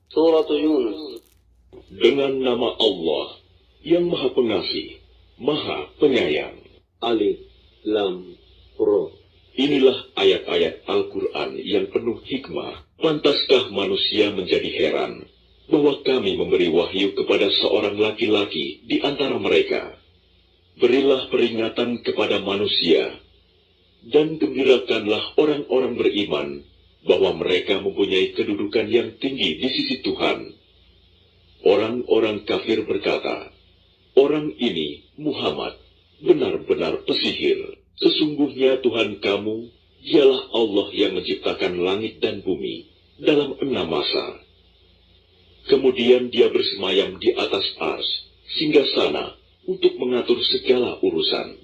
Surah Yunus. Dengan nama Allah yang Maha Pengasih, Maha Penyayang. Alif Lam Ra. Inilah ayat-ayat Al-Quran yang penuh hikmah. Pantaskah manusia menjadi heran bahwa kami memberi wahyu kepada seorang laki-laki di antara mereka? Berilah peringatan kepada manusia, dan gembirakanlah orang-orang beriman bahwa mereka mempunyai kedudukan yang tinggi di sisi Tuhan. Orang-orang kafir berkata, "Orang ini, Muhammad, benar-benar pesihir. Sesungguhnya Tuhan kamu, dialah Allah yang menciptakan langit dan bumi dalam 6 masa. Kemudian dia bersemayam di atas ars, singgasana untuk mengatur segala urusan.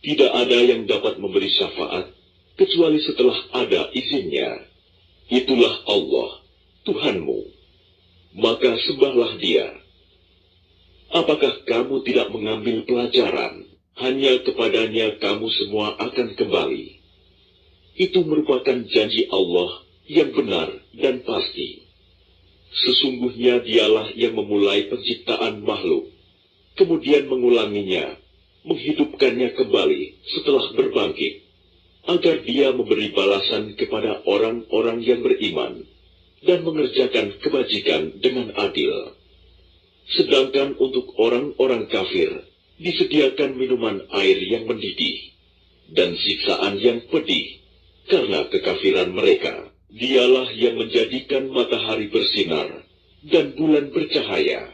Tidak ada yang dapat memberi syafaat, kecuali setelah ada izinnya. Itulah Allah, Tuhanmu. Maka sembahlah dia. Apakah kamu tidak mengambil pelajaran? Hanya kepadanya kamu semua akan kembali." Itu merupakan janji Allah yang benar dan pasti. Sesungguhnya dialah yang memulai penciptaan makhluk, kemudian mengulanginya, menghidupkannya kembali setelah berbangkit, agar dia memberi balasan kepada orang-orang yang beriman dan mengerjakan kebajikan dengan adil. Sedangkan untuk orang-orang kafir, disediakan minuman air yang mendidih, dan siksaan yang pedih, karena kekafiran mereka. Dialah yang menjadikan matahari bersinar, dan bulan bercahaya.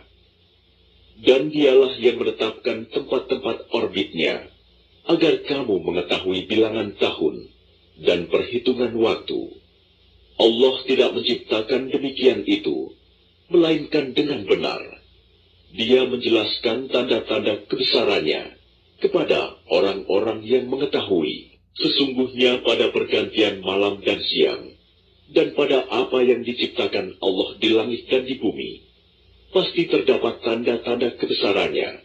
Dan dialah yang menetapkan tempat-tempat orbitnya, agar kamu mengetahui bilangan tahun, dan perhitungan waktu. Allah tidak menciptakan demikian itu, melainkan dengan benar. Dia menjelaskan tanda-tanda kebesarannya kepada orang-orang yang mengetahui. Sesungguhnya pada pergantian malam dan siang, dan pada apa yang diciptakan Allah di langit dan di bumi, pasti terdapat tanda-tanda kebesarannya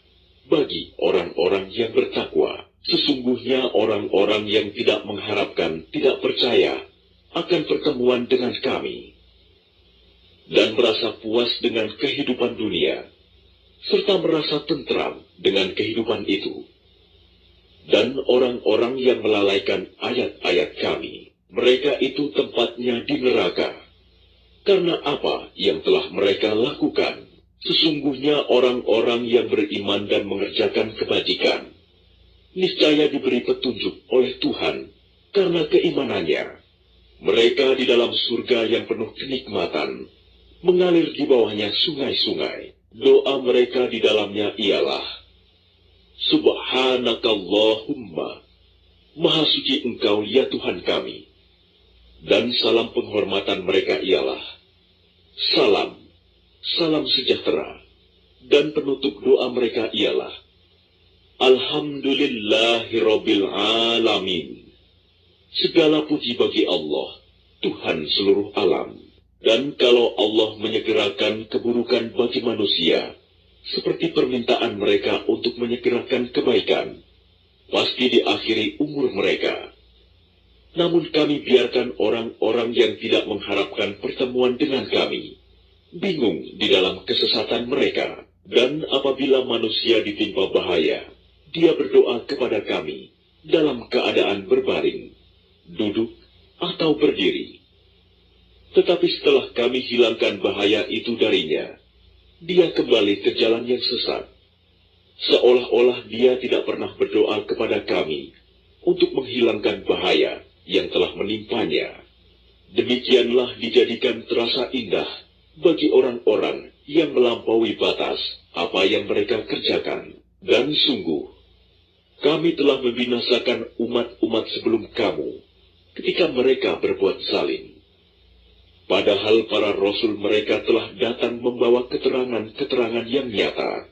bagi orang-orang yang bertakwa. Sesungguhnya orang-orang yang tidak mengharapkan, tidak percaya akan pertemuan dengan kami, dan merasa puas dengan kehidupan dunia, serta merasa tentram dengan kehidupan itu. Dan orang-orang yang melalaikan ayat-ayat kami, mereka itu tempatnya di neraka, karena apa yang telah mereka lakukan. Sesungguhnya orang-orang yang beriman dan mengerjakan kebajikan, niscaya diberi petunjuk oleh Tuhan karena keimanannya. Mereka di dalam surga yang penuh kenikmatan, mengalir di bawahnya sungai-sungai. Doa mereka di dalamnya ialah, "Subhanakallahumma, Maha Suci Engkau ya Tuhan kami." Dan salam penghormatan mereka ialah, "Salam, salam sejahtera." Dan penutup doa mereka ialah, "Alhamdulillahirabbil alamin." Segala puji bagi Allah, Tuhan seluruh alam. Dan kalau Allah menyegerakan keburukan bagi manusia, seperti permintaan mereka untuk menyegerakan kebaikan, pasti diakhiri umur mereka. Namun kami biarkan orang-orang yang tidak mengharapkan pertemuan dengan kami bingung di dalam kesesatan mereka. Dan apabila manusia ditimpa bahaya, dia berdoa kepada kami dalam keadaan berbaring, duduk, atau berdiri. Tetapi setelah kami hilangkan bahaya itu darinya, dia kembali ke jalan yang sesat, seolah-olah dia tidak pernah berdoa kepada kami untuk menghilangkan bahaya yang telah menimpanya. Demikianlah dijadikan terasa indah bagi orang-orang yang melampaui batas apa yang mereka kerjakan. Dan sungguh, kami telah membinasakan umat-umat sebelum kamu ketika mereka berbuat zalim. Padahal para rasul mereka telah datang membawa keterangan-keterangan yang nyata,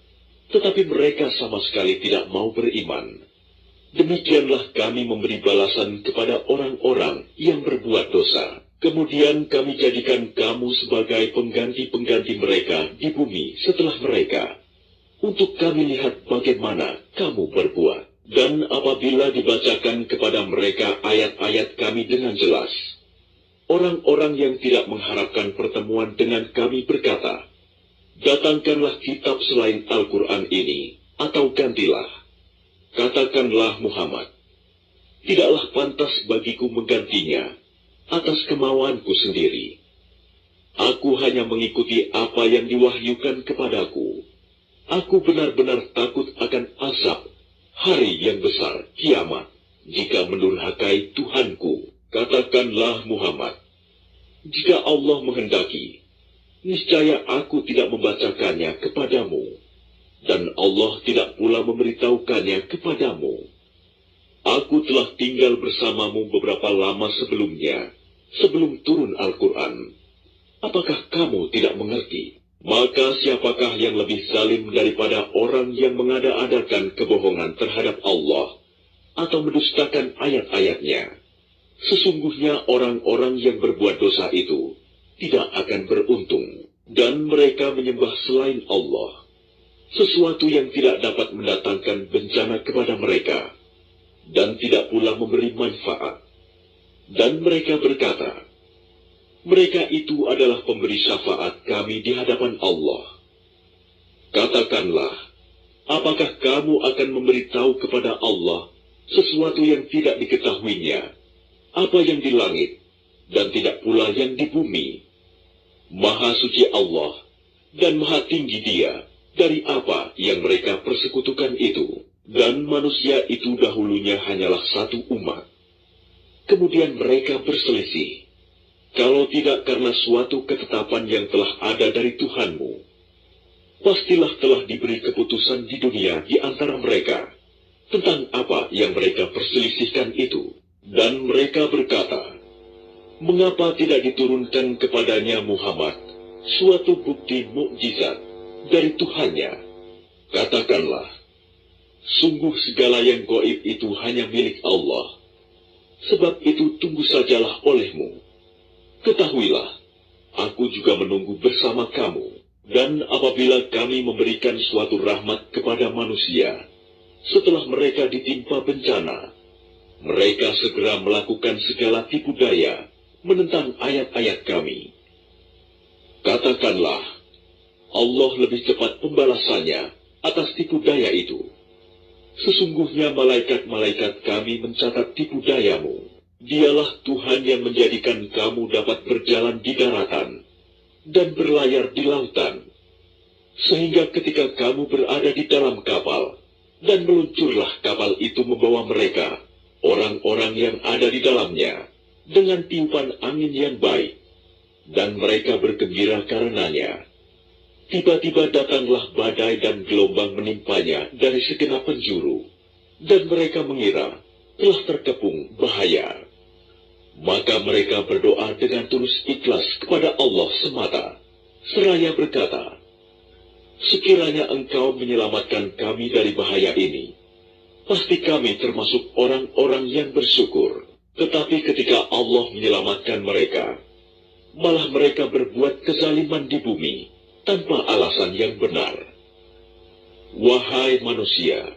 tetapi mereka sama sekali tidak mau beriman. Demikianlah kami memberi balasan kepada orang-orang yang berbuat dosa. Kemudian kami jadikan kamu sebagai pengganti-pengganti mereka di bumi setelah mereka, untuk kami lihat bagaimana kamu berbuat. Dan apabila dibacakan kepada mereka ayat-ayat kami dengan jelas, orang-orang yang tidak mengharapkan pertemuan dengan kami berkata, "Datangkanlah kitab selain Al-Quran ini, atau gantilah." Katakanlah Muhammad, "Tidaklah pantas bagiku menggantinya atas kemauanku sendiri. Aku hanya mengikuti apa yang diwahyukan kepadaku. Aku benar-benar takut akan azab hari yang besar, kiamat, jika mendurhakai Tuhanku." Katakanlah Muhammad, "Jika Allah menghendaki, niscaya aku tidak membacakannya kepadamu, dan Allah tidak pula memberitahukannya kepadamu. Aku telah tinggal bersamamu beberapa lama sebelumnya, sebelum turun Al-Quran. Apakah kamu tidak mengerti? Maka siapakah yang lebih zalim daripada orang yang mengada-adakan kebohongan terhadap Allah atau mendustakan ayat-ayatnya? Sesungguhnya orang-orang yang berbuat dosa itu tidak akan beruntung, dan mereka menyembah selain Allah, sesuatu yang tidak dapat mendatangkan bencana kepada mereka, dan tidak pula memberi manfaat. Dan mereka berkata, mereka itu adalah pemberi syafaat kami di hadapan Allah. Katakanlah, apakah kamu akan memberitahu kepada Allah sesuatu yang tidak diketahuinya, apa yang di langit, dan tidak pula yang di bumi? Maha suci Allah, dan maha tinggi Dia dari apa yang mereka persekutukan itu. Dan manusia itu dahulunya hanyalah satu umat. Kemudian mereka berselisih. Kalau tidak karena suatu ketetapan yang telah ada dari Tuhanmu, pastilah telah diberi keputusan di dunia di antara mereka tentang apa yang mereka perselisihkan itu. Dan mereka berkata, mengapa tidak diturunkan kepadanya Muhammad suatu bukti mukjizat dari Tuhannya? Katakanlah, sungguh segala yang gaib itu hanya milik Allah. Sebab itu tunggu sajalah olehmu. Ketahuilah, aku juga menunggu bersama kamu. Dan apabila kami memberikan suatu rahmat kepada manusia, setelah mereka ditimpa bencana, mereka segera melakukan segala tipu daya menentang ayat-ayat kami. Katakanlah, Allah lebih cepat pembalasannya atas tipu daya itu. Sesungguhnya malaikat-malaikat kami mencatat tipu dayamu. Dialah Tuhan yang menjadikan kamu dapat berjalan di daratan dan berlayar di lautan, sehingga ketika kamu berada di dalam kapal, dan meluncurlah kapal itu membawa mereka, orang-orang yang ada di dalamnya, dengan tiupan angin yang baik, dan mereka bergembira karenanya. Tiba-tiba datanglah badai dan gelombang menimpanya dari segenap penjuru, dan mereka mengira telah terkepung bahaya. Maka mereka berdoa dengan tulus ikhlas kepada Allah semata, seraya berkata, sekiranya Engkau menyelamatkan kami dari bahaya ini, pasti kami termasuk orang-orang yang bersyukur. Tetapi ketika Allah menyelamatkan mereka, malah mereka berbuat kezaliman di bumi tanpa alasan yang benar. Wahai manusia,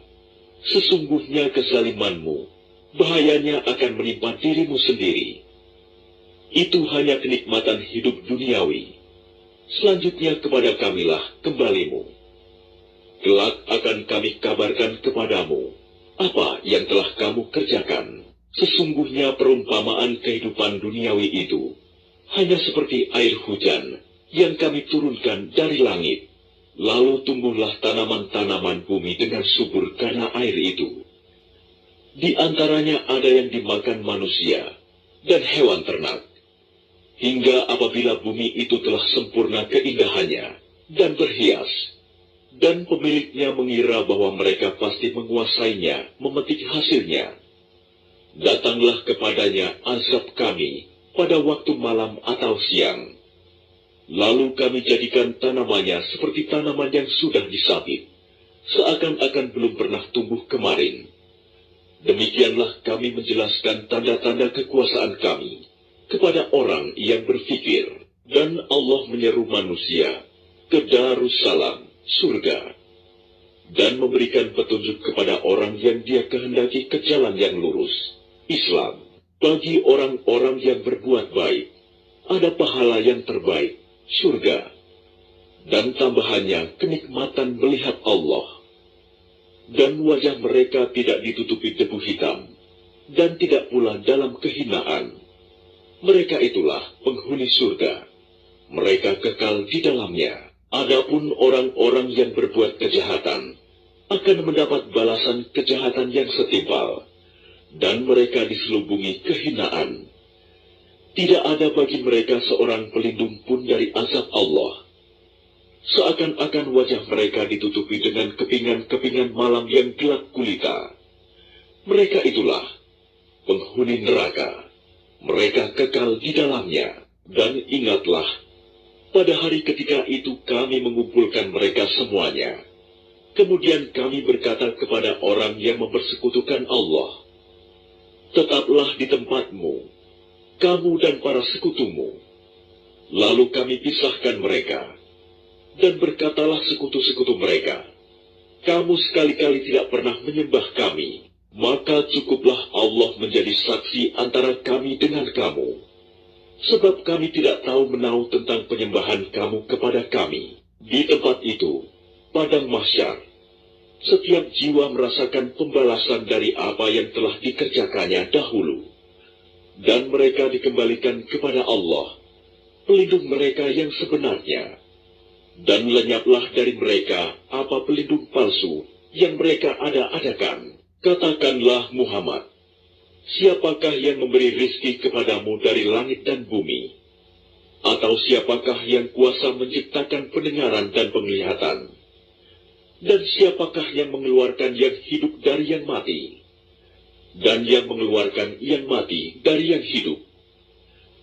sesungguhnya kezalimanmu, bahayanya akan menimpa dirimu sendiri. Itu hanya kenikmatan hidup duniawi. Selanjutnya kepada kamilah kembalimu. Kelak akan kami kabarkan kepadamu apa yang telah kamu kerjakan. Sesungguhnya perumpamaan kehidupan duniawi itu hanya seperti air hujan yang kami turunkan dari langit. Lalu tumbuhlah tanaman-tanaman bumi dengan subur karena air itu. Di antaranya ada yang dimakan manusia dan hewan ternak. Hingga apabila bumi itu telah sempurna keindahannya dan berhias, dan pemiliknya mengira bahwa mereka pasti menguasainya, memetik hasilnya, datanglah kepadanya azab kami pada waktu malam atau siang. Lalu kami jadikan tanamannya seperti tanaman yang sudah disabit, seakan-akan belum pernah tumbuh kemarin. Demikianlah kami menjelaskan tanda-tanda kekuasaan kami kepada orang yang berfikir. Dan Allah menyeru manusia ke Darussalam, surga, dan memberikan petunjuk kepada orang yang Dia kehendaki ke jalan yang lurus, Islam, bagi orang-orang yang berbuat baik ada pahala yang terbaik, surga, dan tambahannya kenikmatan melihat Allah. Dan wajah mereka tidak ditutupi debu hitam, dan tidak pula dalam kehinaan. Mereka itulah penghuni surga. Mereka kekal di dalamnya. Adapun orang-orang yang berbuat kejahatan akan mendapat balasan kejahatan yang setimpal, dan mereka diselubungi kehinaan. Tidak ada bagi mereka seorang pelindung pun dari azab Allah. Seakan-akan wajah mereka ditutupi dengan kepingan-kepingan malam yang gelap gulita. Mereka itulah penghuni neraka. Mereka kekal di dalamnya. Dan ingatlah, pada hari ketika itu kami mengumpulkan mereka semuanya. Kemudian kami berkata kepada orang yang mempersekutukan Allah, tetaplah di tempatmu, kamu dan para sekutumu. Lalu kami pisahkan mereka, dan berkatalah sekutu-sekutu mereka, kamu sekali-kali tidak pernah menyembah kami, maka cukuplah Allah menjadi saksi antara kami dengan kamu. Sebab kami tidak tahu menahu tentang penyembahan kamu kepada kami. Di tempat itu, padang mahsyar, setiap jiwa merasakan pembalasan dari apa yang telah dikerjakannya dahulu. Dan mereka dikembalikan kepada Allah, pelindung mereka yang sebenarnya. Dan lenyaplah dari mereka apa pelindung palsu yang mereka ada-adakan. Katakanlah Muhammad, siapakah yang memberi rizki kepadamu dari langit dan bumi? Atau siapakah yang kuasa menciptakan pendengaran dan penglihatan? Dan siapakah yang mengeluarkan yang hidup dari yang mati? Dan yang mengeluarkan yang mati dari yang hidup?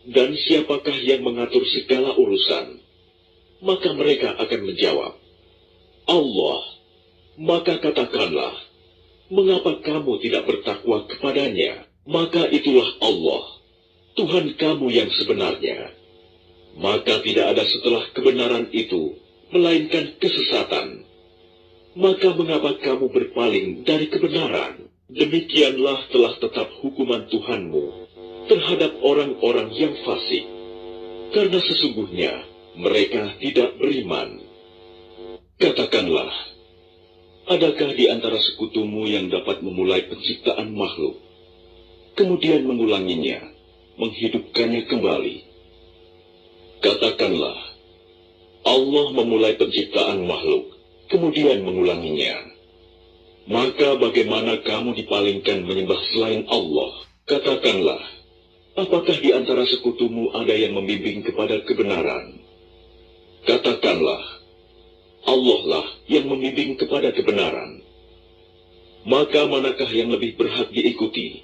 Dan siapakah yang mengatur segala urusan? Maka mereka akan menjawab, Allah. Maka katakanlah, mengapa kamu tidak bertakwa kepadanya? Maka itulah Allah, Tuhan kamu yang sebenarnya. Maka tidak ada setelah kebenaran itu, melainkan kesesatan. Maka mengapa kamu berpaling dari kebenaran? Demikianlah telah tetap hukuman Tuhanmu terhadap orang-orang yang fasik, karena sesungguhnya mereka tidak beriman. Katakanlah, adakah di antara sekutumu yang dapat memulai penciptaan makhluk, kemudian mengulanginya, menghidupkannya kembali? Katakanlah, Allah memulai penciptaan makhluk, kemudian mengulanginya. Maka bagaimana kamu dipalingkan menyembah selain Allah? Katakanlah, apakah di antara sekutumu ada yang membimbing kepada kebenaran? Katakanlah, Allah lah yang membimbing kepada kebenaran. Maka manakah yang lebih berhak diikuti?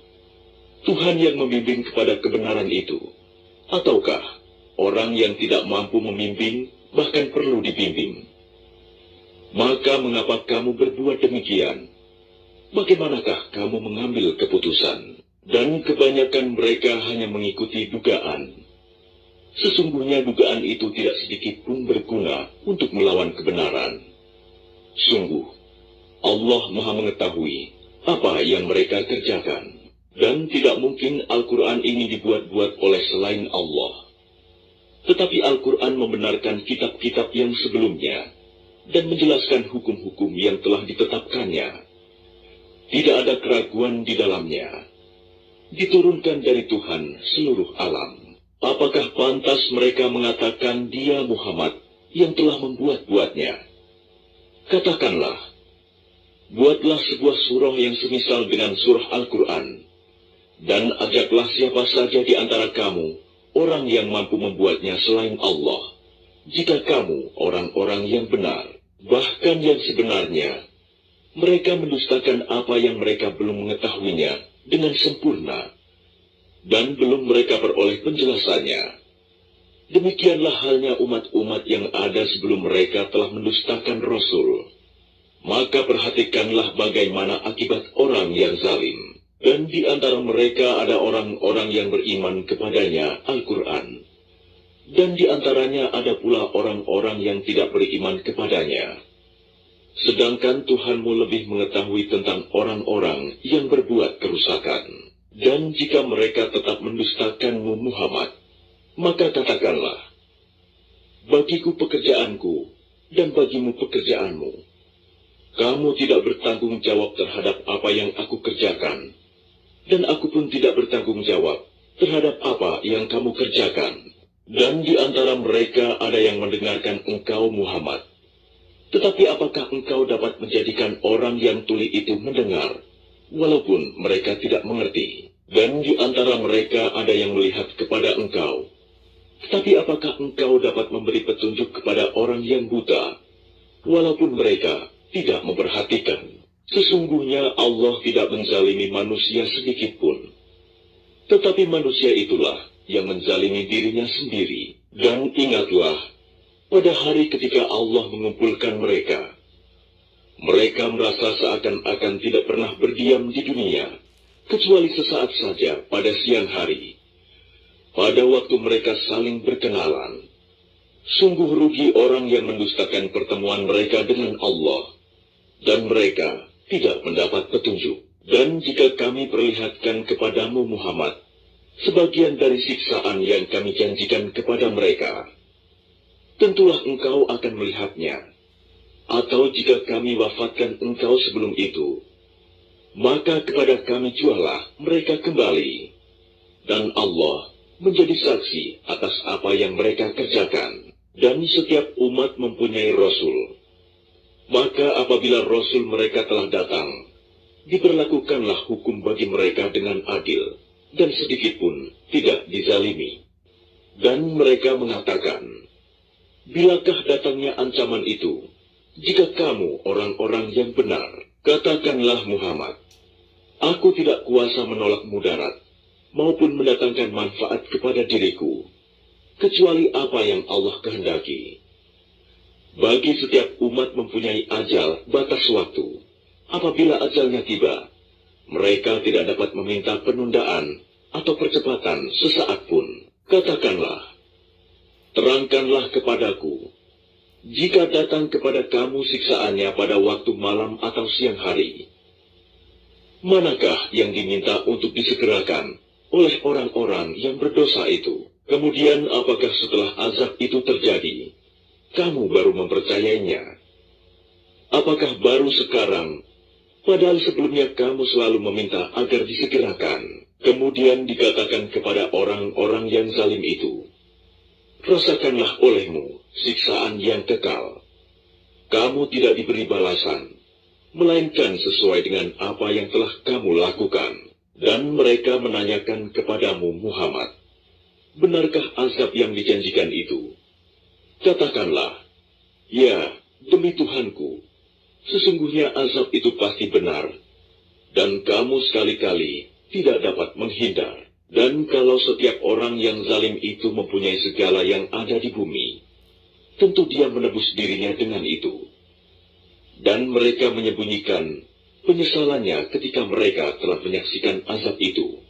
Tuhan yang membimbing kepada kebenaran itu, ataukah orang yang tidak mampu membimbing, bahkan perlu dibimbing? Maka mengapa kamu berbuat demikian? Bagaimanakah kamu mengambil keputusan? Dan kebanyakan mereka hanya mengikuti dugaan. Sesungguhnya dugaan itu tidak sedikit pun berguna untuk melawan kebenaran. Sungguh, Allah Maha mengetahui apa yang mereka kerjakan. Dan tidak mungkin Al-Quran ini dibuat-buat oleh selain Allah. Tetapi Al-Quran membenarkan kitab-kitab yang sebelumnya dan menjelaskan hukum-hukum yang telah ditetapkannya. Tidak ada keraguan di dalamnya. Diturunkan dari Tuhan seluruh alam. Apakah pantas mereka mengatakan dia Muhammad yang telah membuat-buatnya? Katakanlah, buatlah sebuah surah yang semisal dengan surah Al-Quran, dan ajaklah siapa saja di antara kamu, orang yang mampu membuatnya selain Allah, jika kamu orang-orang yang benar. Bahkan yang sebenarnya, mereka mendustakan apa yang mereka belum mengetahuinya dengan sempurna, dan belum mereka peroleh penjelasannya. Demikianlah halnya umat-umat yang ada sebelum mereka telah mendustakan Rasul. Maka perhatikanlah bagaimana akibat orang yang zalim. Dan di antara mereka ada orang-orang yang beriman kepadanya, Al-Quran. Dan di antaranya ada pula orang-orang yang tidak beriman kepadanya. Sedangkan Tuhanmu lebih mengetahui tentang orang-orang yang berbuat kerusakan. Dan jika mereka tetap mendustakanmu Muhammad, Maka katakanlah, bagiku pekerjaanku, dan bagimu pekerjaanmu. Kamu tidak bertanggung jawab terhadap apa yang aku kerjakan, dan aku pun tidak bertanggung jawab terhadap apa yang kamu kerjakan. Dan di antara mereka ada yang mendengarkan engkau Muhammad. Tetapi apakah engkau dapat menjadikan orang yang tuli itu mendengar, walaupun mereka tidak mengerti? Dan di antara mereka ada yang melihat kepada engkau. Tetapi apakah engkau dapat memberi petunjuk kepada orang yang buta, walaupun mereka tidak memperhatikan? Sesungguhnya Allah tidak menzalimi manusia sedikitpun. Tetapi manusia itulah yang menzalimi dirinya sendiri. Dan ingatlah, pada hari ketika Allah mengumpulkan mereka, mereka merasa seakan-akan tidak pernah berdiam di dunia, kecuali sesaat saja pada siang hari. Pada waktu mereka saling berkenalan, sungguh rugi orang yang mendustakan pertemuan mereka dengan Allah, dan mereka tidak mendapat petunjuk. Dan jika kami perlihatkan kepadamu Muhammad sebagian dari siksaan yang kami janjikan kepada mereka, tentulah engkau akan melihatnya. Atau jika kami wafatkan engkau sebelum itu, maka kepada kami jualah mereka kembali. Dan Allah menjadi saksi atas apa yang mereka kerjakan. Dan setiap umat mempunyai Rasul. Maka apabila Rasul mereka telah datang, diberlakukanlah hukum bagi mereka dengan adil, dan sedikitpun tidak dizalimi. Dan mereka mengatakan, bilakah datangnya ancaman itu, jika kamu orang-orang yang benar? Katakanlah Muhammad, aku tidak kuasa menolak mudarat, maupun mendatangkan manfaat kepada diriku, kecuali apa yang Allah kehendaki. Bagi setiap umat mempunyai ajal batas waktu. Apabila ajalnya tiba, mereka tidak dapat meminta penundaan atau percepatan sesaat pun. Katakanlah, terangkanlah kepadaku, jika datang kepada kamu siksaannya pada waktu malam atau siang hari, manakah yang diminta untuk disegerakan oleh orang-orang yang berdosa itu? Kemudian apakah setelah azab itu terjadi, kamu baru mempercayainya? Apakah baru sekarang, padahal sebelumnya kamu selalu meminta agar disegerakan? Kemudian dikatakan kepada orang-orang yang zalim itu, rasakanlah olehmu siksaan yang kekal. Kamu tidak diberi balasan, melainkan sesuai dengan apa yang telah kamu lakukan. Dan mereka menanyakan kepadamu Muhammad, benarkah azab yang dijanjikan itu? Katakanlah, ya, demi Tuhanku, sesungguhnya azab itu pasti benar, dan kamu sekali-kali tidak dapat menghindar. Dan kalau setiap orang yang zalim itu mempunyai segala yang ada di bumi, tentu dia menebus dirinya dengan itu. Dan mereka menyembunyikan penyesalannya ketika mereka telah menyaksikan azab itu.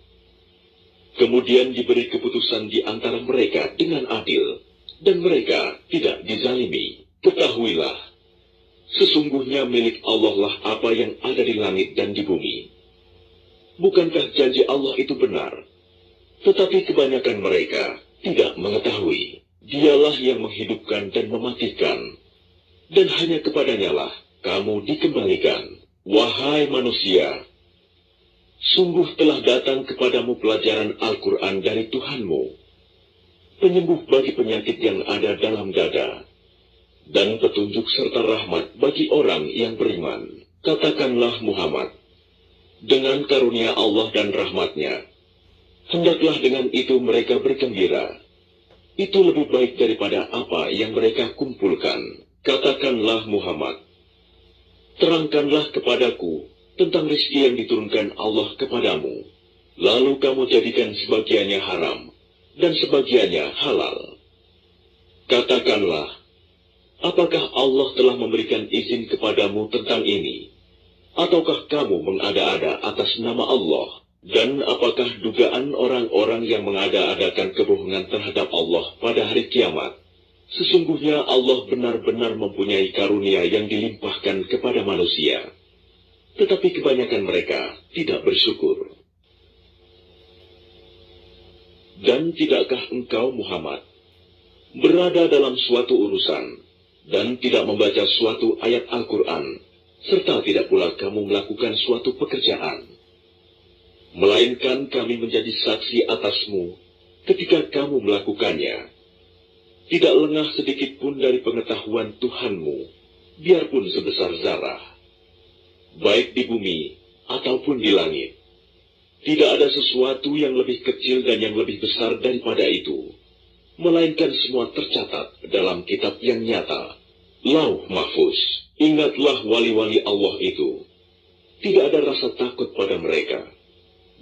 Kemudian diberi keputusan di antara mereka dengan adil, dan mereka tidak dizalimi. Ketahuilah, sesungguhnya milik Allah lah apa yang ada di langit dan di bumi. Bukankah janji Allah itu benar? Tetapi kebanyakan mereka tidak mengetahui. Dialah yang menghidupkan dan mematikan, dan hanya kepadanya lah kamu dikembalikan. Wahai manusia, sungguh telah datang kepadamu pelajaran Al-Quran dari Tuhanmu, penyembuh bagi penyakit yang ada dalam dada, dan petunjuk serta rahmat bagi orang yang beriman. Katakanlah Muhammad, dengan karunia Allah dan rahmatnya, hendaklah dengan itu mereka bergembira. Itu lebih baik daripada apa yang mereka kumpulkan. Katakanlah Muhammad, terangkanlah kepadaku tentang rezeki yang diturunkan Allah kepadamu, lalu kamu jadikan sebagiannya haram, dan sebagiannya halal. Katakanlah, apakah Allah telah memberikan izin kepadamu tentang ini? Ataukah kamu mengada-ada atas nama Allah? Dan apakah dugaan orang-orang yang mengada-adakan kebohongan terhadap Allah pada hari kiamat? Sesungguhnya Allah benar-benar mempunyai karunia yang dilimpahkan kepada manusia. Tetapi kebanyakan mereka tidak bersyukur. Dan tidakkah engkau Muhammad berada dalam suatu urusan dan tidak membaca suatu ayat Al-Quran, serta tidak pula kamu melakukan suatu pekerjaan, melainkan kami menjadi saksi atasmu ketika kamu melakukannya. Tidak lengah sedikit pun dari pengetahuan Tuhanmu, biarpun sebesar zarah, baik di bumi ataupun di langit. Tidak ada sesuatu yang lebih kecil dan yang lebih besar daripada itu, melainkan semua tercatat dalam kitab yang nyata, Lauh Mahfuz. Ingatlah wali-wali Allah itu. Tidak ada rasa takut pada mereka,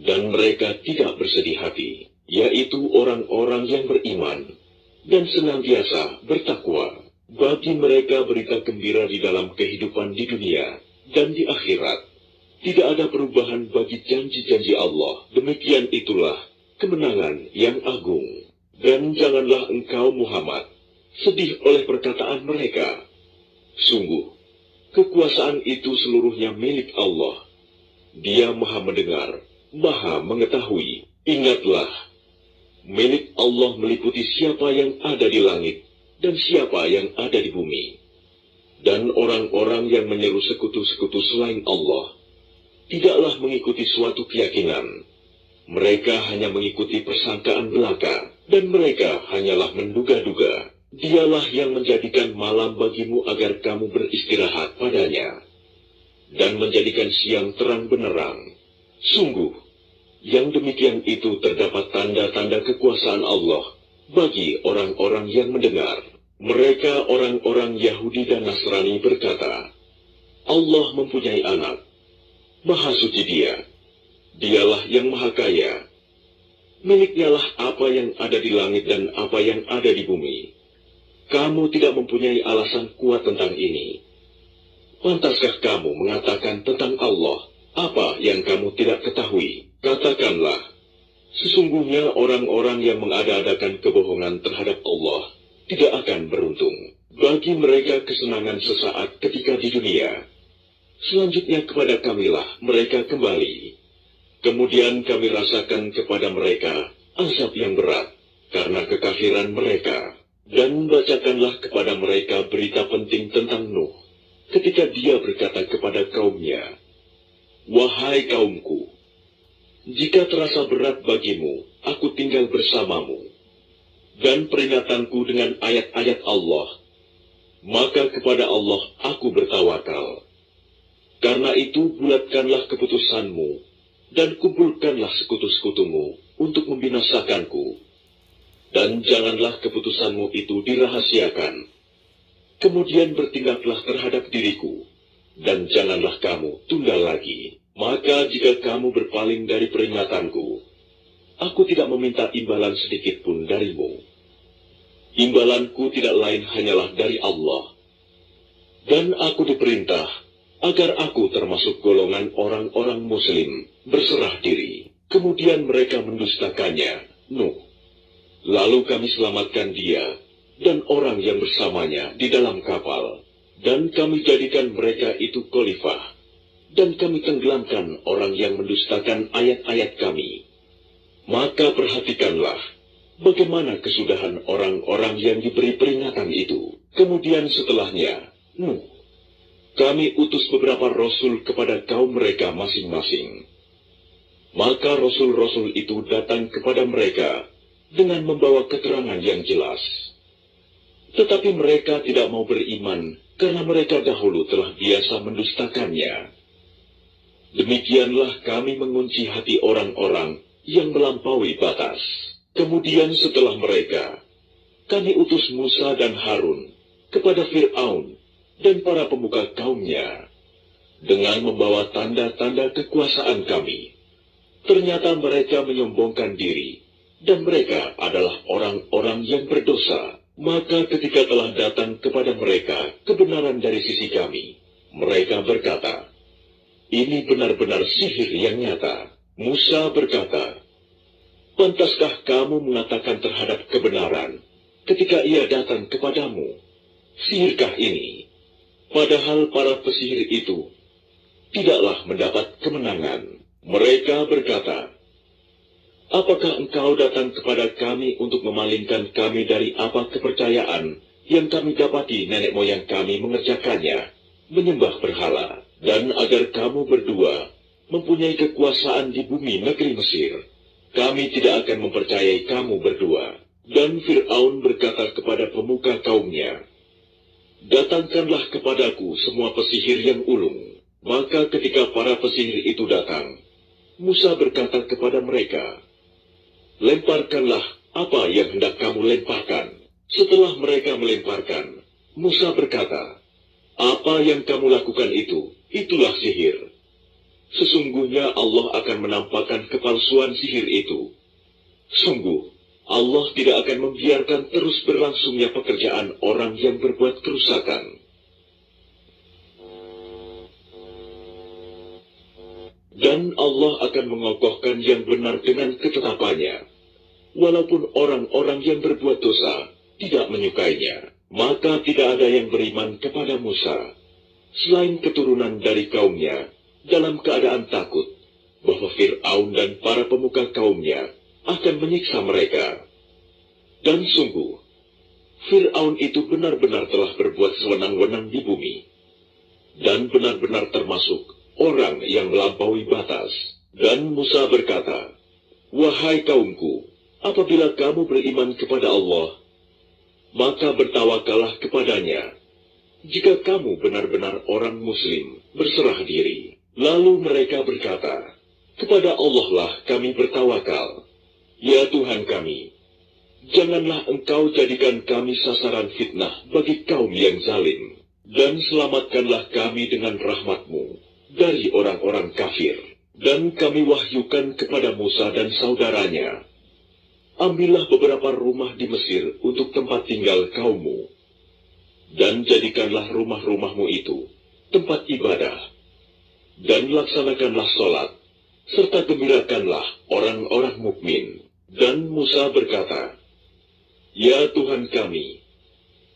dan mereka tidak bersedih hati, yaitu orang-orang yang beriman dan senantiasa bertakwa. Bagi mereka berita gembira di dalam kehidupan di dunia dan di akhirat. Tidak ada perubahan bagi janji-janji Allah. Demikian itulah kemenangan yang agung. Dan janganlah engkau Muhammad sedih oleh perkataan mereka. Sungguh, kekuasaan itu seluruhnya milik Allah. Dia Maha mendengar, Maha mengetahui. Ingatlah, milik Allah meliputi siapa yang ada di langit dan siapa yang ada di bumi. Dan orang-orang yang menyeru sekutu-sekutu selain Allah tidaklah mengikuti suatu keyakinan. Mereka hanya mengikuti persangkaan belaka, dan mereka hanyalah menduga-duga. Dialah yang menjadikan malam bagimu agar kamu beristirahat padanya, dan menjadikan siang terang benderang. Sungguh, yang demikian itu terdapat tanda-tanda kekuasaan Allah bagi orang-orang yang mendengar. Mereka orang-orang Yahudi dan Nasrani berkata, Allah mempunyai anak. Maha suci Dia. Dialah yang maha kaya. Miliknya lah apa yang ada di langit dan apa yang ada di bumi. Kamu tidak mempunyai alasan kuat tentang ini. Pantaskah kamu mengatakan tentang Allah apa yang kamu tidak ketahui? Katakanlah, sesungguhnya orang-orang yang mengada-adakan kebohongan terhadap Allah tidak akan beruntung. Bagi mereka kesenangan sesaat ketika di dunia. Selanjutnya kepada kamilah mereka kembali. Kemudian kami rasakan kepada mereka azab yang berat karena kekafiran mereka. Dan bacakanlah kepada mereka berita penting tentang Nuh, ketika dia berkata kepada kaumnya, Wahai kaumku, jika terasa berat bagimu, aku tinggal bersamamu, dan peringatanku dengan ayat-ayat Allah, maka kepada Allah aku bertawakal. Karena itu bulatkanlah keputusanmu, dan kumpulkanlah sekutu-sekutumu untuk membinasakanku. Dan janganlah keputusanmu itu dirahasiakan. Kemudian bertindaklah terhadap diriku, dan janganlah kamu tunda lagi. Maka jika kamu berpaling dari peringatanku, aku tidak meminta imbalan sedikit pun darimu. Imbalanku tidak lain hanyalah dari Allah. Dan aku diperintah agar aku termasuk golongan orang-orang muslim berserah diri. Kemudian mereka mendustakannya, Nuh. Lalu kami selamatkan dia dan orang yang bersamanya di dalam kapal. Dan kami jadikan mereka itu khalifah. Dan kami tenggelamkan orang yang mendustakan ayat-ayat kami. Maka perhatikanlah bagaimana kesudahan orang-orang yang diberi peringatan itu. Kemudian setelahnya, Nuh, kami utus beberapa rasul kepada kaum mereka masing-masing. Maka rasul-rasul itu datang kepada mereka dengan membawa keterangan yang jelas. Tetapi mereka tidak mau beriman karena mereka dahulu telah biasa mendustakannya. Demikianlah kami mengunci hati orang-orang yang melampaui batas. Kemudian setelah mereka, kami utus Musa dan Harun kepada Fir'aun dan para pemuka kaumnya dengan membawa tanda-tanda kekuasaan kami. Ternyata mereka menyombongkan diri, dan mereka adalah orang-orang yang berdosa. Maka ketika telah datang kepada mereka kebenaran dari sisi kami, mereka berkata, ini benar-benar sihir yang nyata. Musa berkata, pantaskah kamu mengatakan terhadap kebenaran ketika ia datang kepadamu? Sihirkah ini? Padahal para pesihir itu tidaklah mendapat kemenangan. Mereka berkata, Apakah engkau datang kepada kami untuk memalingkan kami dari apa kepercayaan yang kami dapati nenek moyang kami mengerjakannya, menyembah berhala, dan agar kamu berdua mempunyai kekuasaan di bumi negeri Mesir? Kami tidak akan mempercayai kamu berdua. Dan Fir'aun berkata kepada pemuka kaumnya, datangkanlah kepadaku semua pesihir yang ulung. Maka ketika para pesihir itu datang, Musa berkata kepada mereka, lemparkanlah apa yang hendak kamu lemparkan. Setelah mereka melemparkan, Musa berkata, apa yang kamu lakukan itulah sihir. Sesungguhnya Allah akan menampakkan kepalsuan sihir itu. Sungguh, Allah tidak akan membiarkan terus berlangsungnya pekerjaan orang yang berbuat kerusakan. Dan Allah akan mengokohkan yang benar dengan ketetapannya. Walaupun orang-orang yang berbuat dosa tidak menyukainya, maka tidak ada yang beriman kepada Musa, selain keturunan dari kaumnya, dalam keadaan takut bahwa Fir'aun dan para pemuka kaumnya akan menyiksa mereka. Dan sungguh, Fir'aun itu benar-benar telah berbuat sewenang-wenang di bumi, dan benar-benar termasuk orang yang melampaui batas. Dan Musa berkata, wahai kaumku, apabila kamu beriman kepada Allah, maka bertawakallah kepadanya. Jika kamu benar-benar orang muslim, berserah diri. Lalu mereka berkata, kepada Allah lah kami bertawakal. Ya Tuhan kami, janganlah engkau jadikan kami sasaran fitnah bagi kaum yang zalim, dan selamatkanlah kami dengan rahmat-Mu dari orang-orang kafir. Dan kami wahyukan kepada Musa dan saudaranya, ambillah beberapa rumah di Mesir untuk tempat tinggal kaummu, dan jadikanlah rumah-rumahmu itu tempat ibadah, dan laksanakanlah sholat, serta gembirakanlah orang-orang mukmin. Dan Musa berkata, ya Tuhan kami,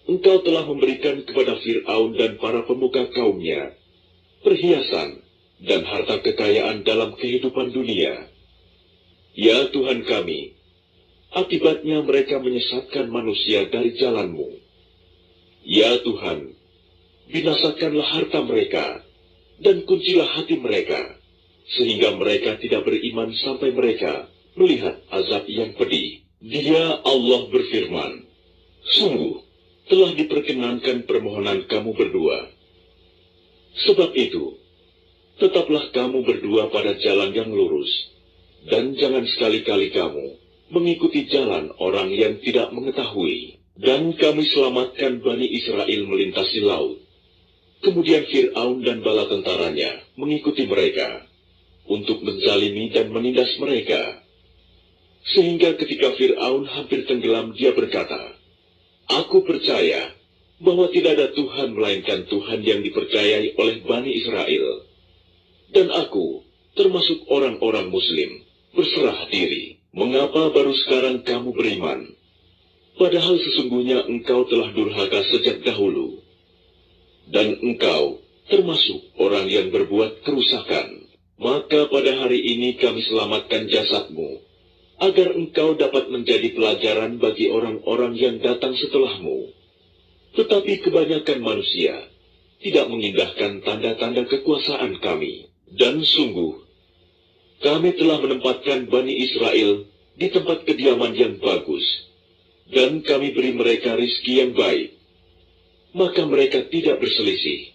Engkau telah memberikan kepada Fir'aun dan para pemuka kaumnya perhiasan dan harta kekayaan dalam kehidupan dunia. Ya Tuhan kami, akibatnya mereka menyesatkan manusia dari jalan-Mu. Ya Tuhan, binasakanlah harta mereka, dan kuncilah hati mereka, sehingga mereka tidak beriman sampai mereka melihat azab yang pedih. Dia Allah berfirman, sungguh telah diperkenankan permohonan kamu berdua. Sebab itu, tetaplah kamu berdua pada jalan yang lurus, dan jangan sekali-kali kamu mengikuti jalan orang yang tidak mengetahui. Dan kami selamatkan Bani Israel melintasi laut. Kemudian Fir'aun dan bala tentaranya mengikuti mereka untuk menzalimi dan menindas mereka. Sehingga ketika Fir'aun hampir tenggelam, dia berkata, aku percaya bahwa tidak ada Tuhan melainkan Tuhan yang dipercayai oleh Bani Israel. Dan aku, termasuk orang-orang Muslim, berserah diri. Mengapa baru sekarang kamu beriman? Padahal sesungguhnya engkau telah durhaka sejak dahulu. Dan engkau termasuk orang yang berbuat kerusakan. Maka pada hari ini kami selamatkan jasadmu, agar engkau dapat menjadi pelajaran bagi orang-orang yang datang setelahmu. Tetapi kebanyakan manusia tidak mengindahkan tanda-tanda kekuasaan kami. Dan sungguh, kami telah menempatkan Bani Israel di tempat kediaman yang bagus, dan kami beri mereka rizki yang baik. Maka mereka tidak berselisih,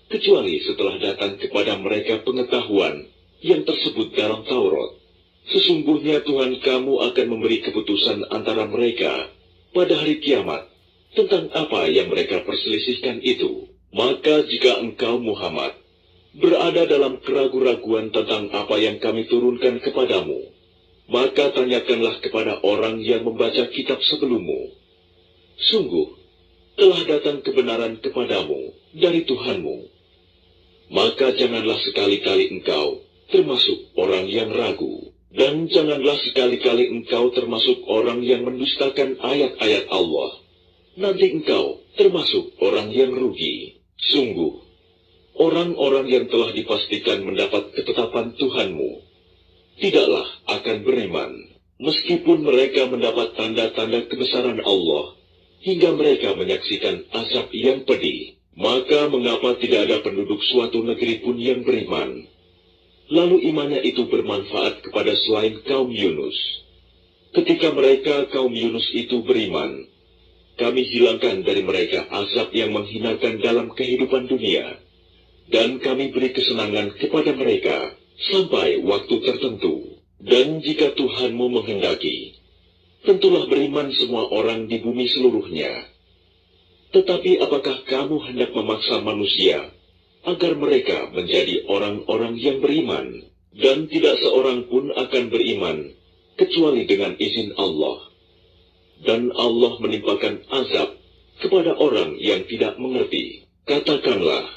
kecuali setelah datang kepada mereka pengetahuan yang tersebut dalam Taurat. Sesungguhnya Tuhan kamu akan memberi keputusan antara mereka pada hari kiamat tentang apa yang mereka perselisihkan itu. Maka jika engkau Muhammad berada dalam keraguan-raguan tentang apa yang kami turunkan kepadamu, maka tanyakanlah kepada orang yang membaca kitab sebelummu. Sungguh, telah datang kebenaran kepadamu dari Tuhanmu. Maka janganlah sekali-kali engkau termasuk orang yang ragu. Dan janganlah sekali-kali engkau termasuk orang yang mendustakan ayat-ayat Allah. Nanti engkau termasuk orang yang rugi. Sungguh, orang-orang yang telah dipastikan mendapat ketetapan Tuhanmu tidaklah akan beriman. meskipun mereka mendapat tanda-tanda kebesaran Allah, hingga mereka menyaksikan azab yang pedih, maka mengapa tidak ada penduduk suatu negeri pun yang beriman? Lalu imannya itu bermanfaat kepada selain kaum Yunus. Ketika mereka kaum Yunus itu beriman, kami hilangkan dari mereka azab yang menghinakan dalam kehidupan dunia, dan kami beri kesenangan kepada mereka sampai waktu tertentu. Dan jika Tuhanmu menghendaki, tentulah beriman semua orang di bumi seluruhnya. Tetapi apakah kamu hendak memaksa manusia agar mereka menjadi orang-orang yang beriman? Dan tidak seorang pun akan beriman kecuali dengan izin Allah. Dan Allah menimpakan azab kepada orang yang tidak mengerti. Katakanlah,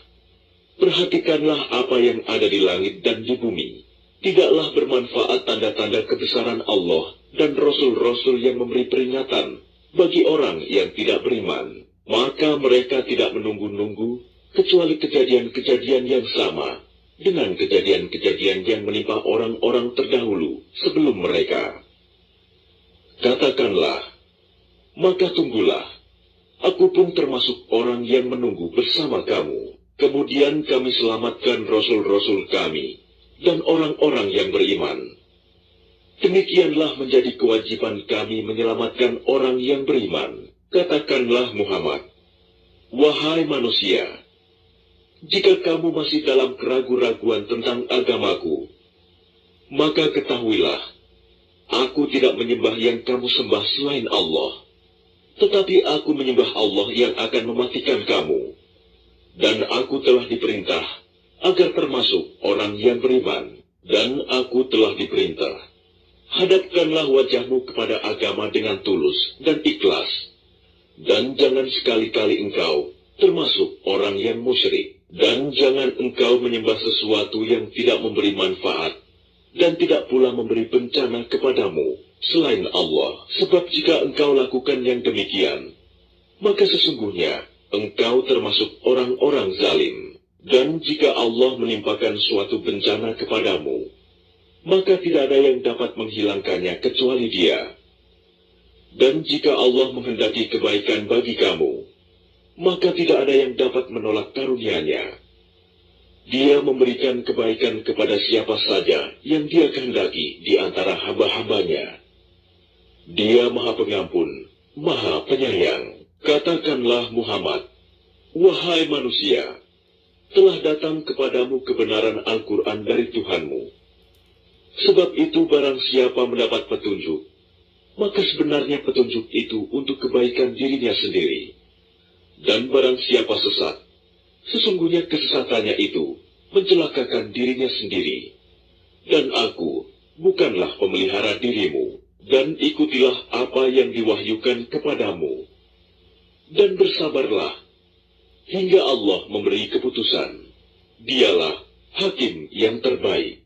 perhatikanlah apa yang ada di langit dan di bumi. Tidaklah bermanfaat tanda-tanda kebesaran Allah dan rasul-rasul yang memberi peringatan bagi orang yang tidak beriman. Maka mereka tidak menunggu-nunggu kecuali kejadian-kejadian yang sama dengan kejadian-kejadian yang menimpa orang-orang terdahulu sebelum mereka. Katakanlah, maka tunggulah, aku pun termasuk orang yang menunggu bersama kamu. Kemudian kami selamatkan rasul-rasul kami dan orang-orang yang beriman. Demikianlah menjadi kewajiban kami menyelamatkan orang yang beriman. Katakanlah Muhammad, wahai manusia, jika kamu masih dalam keraguan-raguan tentang agamaku, maka ketahuilah, aku tidak menyembah yang kamu sembah selain Allah, tetapi aku menyembah Allah yang akan mematikan kamu. Dan aku telah diperintah agar termasuk orang yang beriman. Dan aku telah diperintah, hadapkanlah wajahmu kepada agama dengan tulus dan ikhlas. Dan jangan sekali-kali engkau termasuk orang yang musyrik. Dan jangan engkau menyembah sesuatu yang tidak memberi manfaat dan tidak pula memberi bencana kepadamu selain Allah. Sebab jika engkau lakukan yang demikian, maka sesungguhnya engkau termasuk orang-orang zalim. Dan jika Allah menimpakan suatu bencana kepadamu, maka tidak ada yang dapat menghilangkannya kecuali Dia. Dan jika Allah menghendaki kebaikan bagi kamu, maka tidak ada yang dapat menolak karunia-Nya. Dia memberikan kebaikan kepada siapa saja yang Dia kehendaki di antara hamba-hambanya. Dia Maha Pengampun, Maha Penyayang. Katakanlah Muhammad, wahai manusia, telah datang kepadamu kebenaran Al-Quran dari Tuhanmu. Sebab itu barang siapa mendapat petunjuk, maka sebenarnya petunjuk itu untuk kebaikan dirinya sendiri. Dan barang siapa sesat, sesungguhnya kesesatannya itu mencelakakan dirinya sendiri. Dan aku bukanlah pemelihara dirimu, dan ikutilah apa yang diwahyukan kepadamu. Dan bersabarlah hingga Allah memberi keputusan. Dialah hakim yang terbaik.